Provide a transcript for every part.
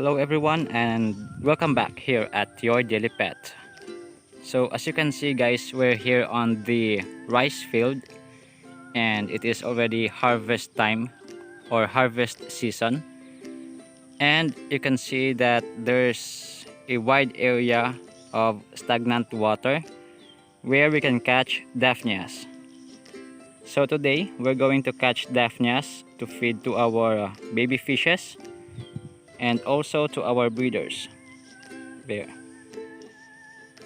Hello everyone and welcome back here at your daily pet. So as you can see guys, we're here on the rice field and it is already harvest time or harvest season, and you can see that there's a wide area of stagnant water where we can catch daphnias. So today we're going to catch daphnias to feed to our baby fishes and also to our breeders there.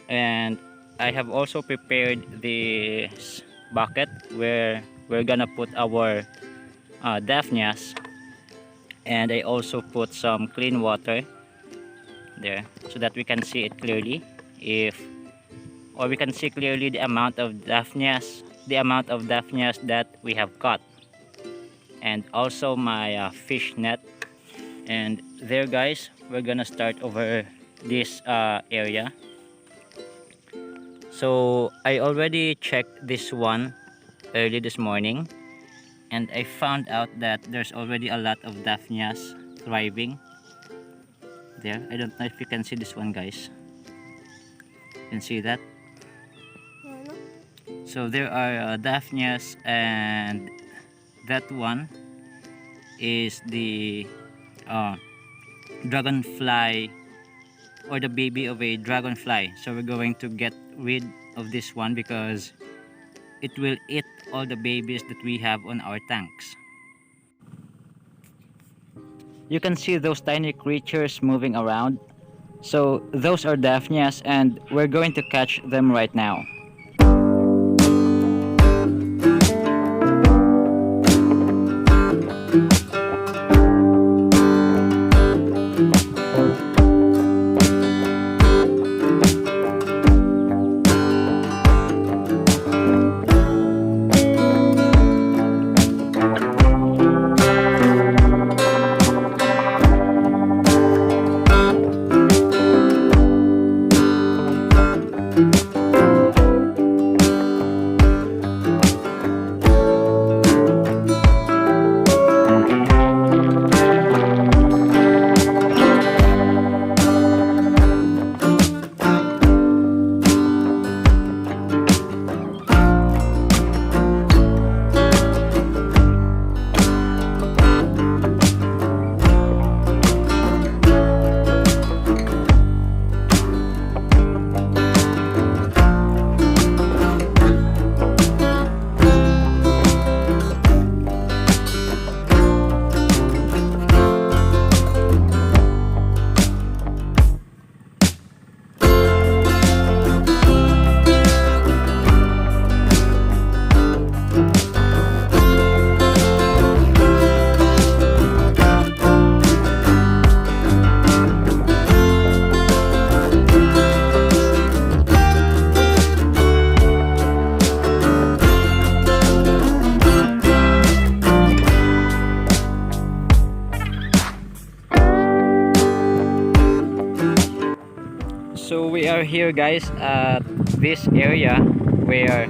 And I have also prepared this bucket where we're gonna put our daphnias, and I also put some clean water there so that we can see it clearly, we can see clearly the amount of daphnias that we have caught, and also my fish net. And there guys, we're gonna start over this area. So I already checked this one early this morning, and I found out that there's already a lot of daphnias thriving there. I don't know if you can see this one guys. You can see that? So there are daphnias, and that one is the dragonfly, or the baby of a dragonfly. So we're going to get rid of this one because it will eat all the babies that we have on our tanks. You can see those tiny creatures moving around. So those are daphnias, and we're going to catch them right now. So we are here guys at this area where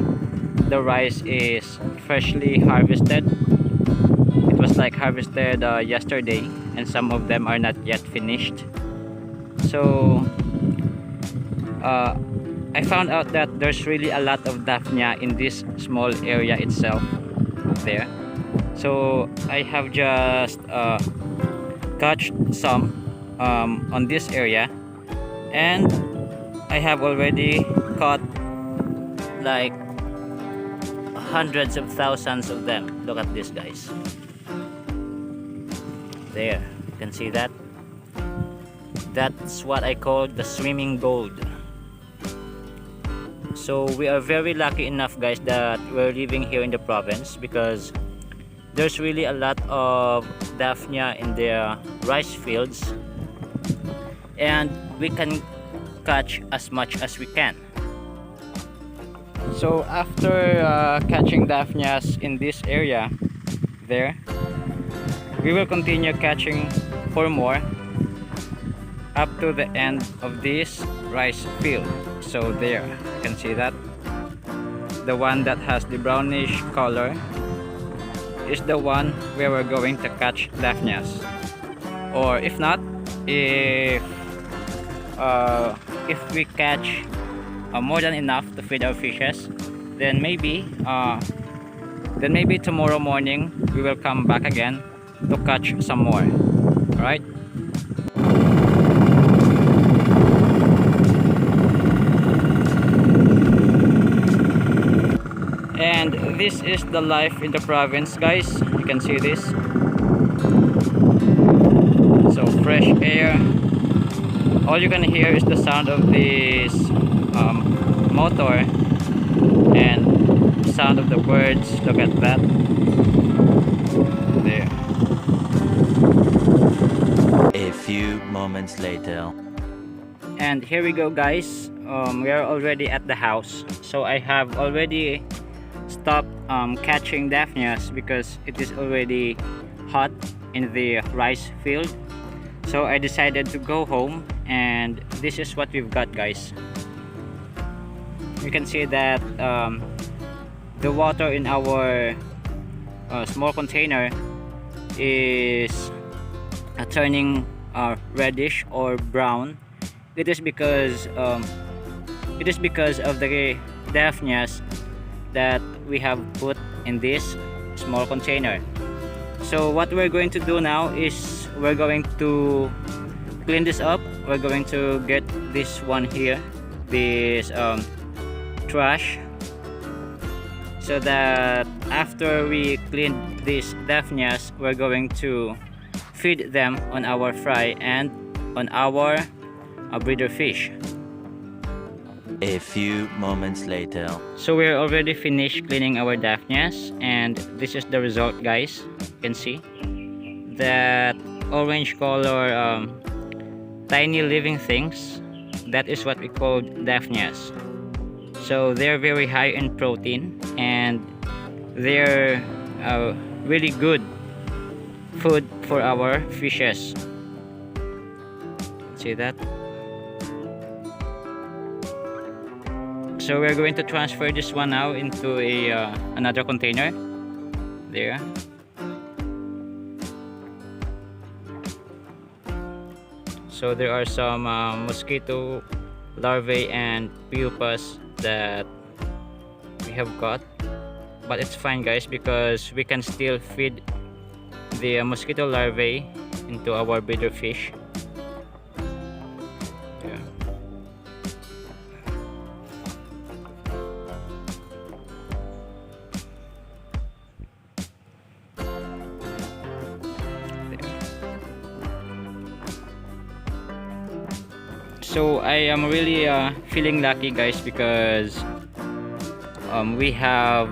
the rice is freshly harvested. It was like harvested yesterday, and some of them are not yet finished. So I found out that there's really a lot of daphnia in this small area itself there. So I have just caught some on this area, and I have already caught like hundreds of thousands of them. Look at this guys. There, you can see that. That's what I call the swimming gold. So we are very lucky enough guys that we're living here in the province, because there's really a lot of daphnia in the rice fields, and we can catch as much as we can. So after catching daphnias in this area there, we will continue catching for more up to the end of this rice field. So there, you can see that the one that has the brownish color is the one where we're going to catch daphnias. Or if not, if uh, if we catch more than enough to feed our fishes, then maybe tomorrow morning we will come back again to catch some more. All right. And this is the life in the province, guys. You can see this. So fresh air. All you can hear is the sound of this motor and sound of the birds. Look at that. There. A few moments later. And here we go, guys. We are already at the house. So I have already stopped catching daphnias because it is already hot in the rice field. So I decided to go home, and this is what we've got, guys. You can see that the water in our small container is turning reddish or brown. It is because of the daphnias that we have put in this small container. So what we're going to do now is we're going to clean this up. We're going to get this one here, this trash, so that after we clean these daphnias, we're going to feed them on our fry and on our breeder fish. A few moments later. So we're already finished cleaning our daphnias, and this is the result, guys. You can see that orange color tiny living things. That is what we call daphnias. So they're very high in protein, and they're really good food for our fishes. See that? So we're going to transfer this one now into a another container. There. So there are some mosquito larvae and pupas that we have got, but it's fine, guys, because we can still feed the mosquito larvae into our breeder fish. Yeah. So I am really feeling lucky, guys, because we have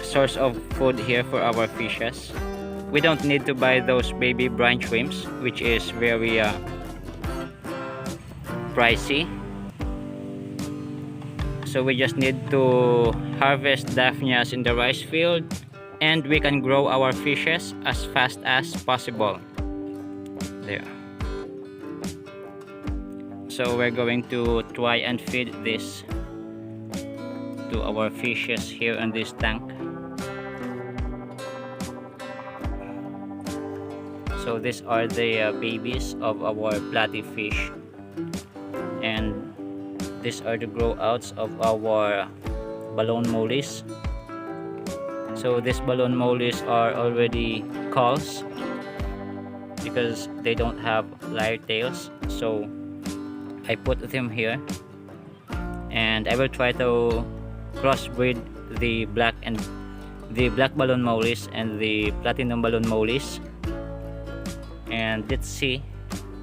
source of food here for our fishes. We don't need to buy those baby brine shrimps, which is very pricey. So we just need to harvest daphnias in the rice field, and we can grow our fishes as fast as possible. There. So we're going to try and feed this to our fishes here in this tank. So these are the babies of our platy fish, and these are the grow outs of our balloon mollies. So these balloon mollies are already culls because they don't have lyre tails. So I put them here, and I will try to crossbreed the black balloon mollies and the platinum balloon mollies, and let's see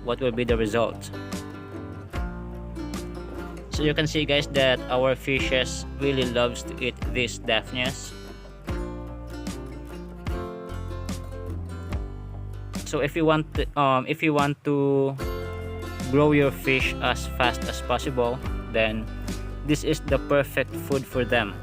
what will be the result. So you can see, guys, that our fishes really loves to eat these daphnias. So if you want to grow your fish as fast as possible, then this is the perfect food for them.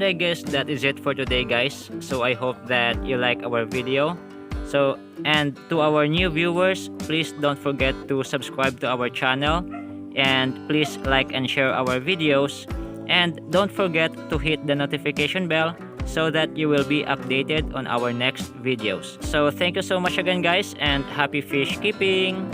I guess that is it for today, guys. So I hope that you like our video. So, and to our new viewers, please don't forget to subscribe to our channel, and please like and share our videos, and don't forget to hit the notification bell so that you will be updated on our next videos. So thank you so much again, guys, and happy fish keeping!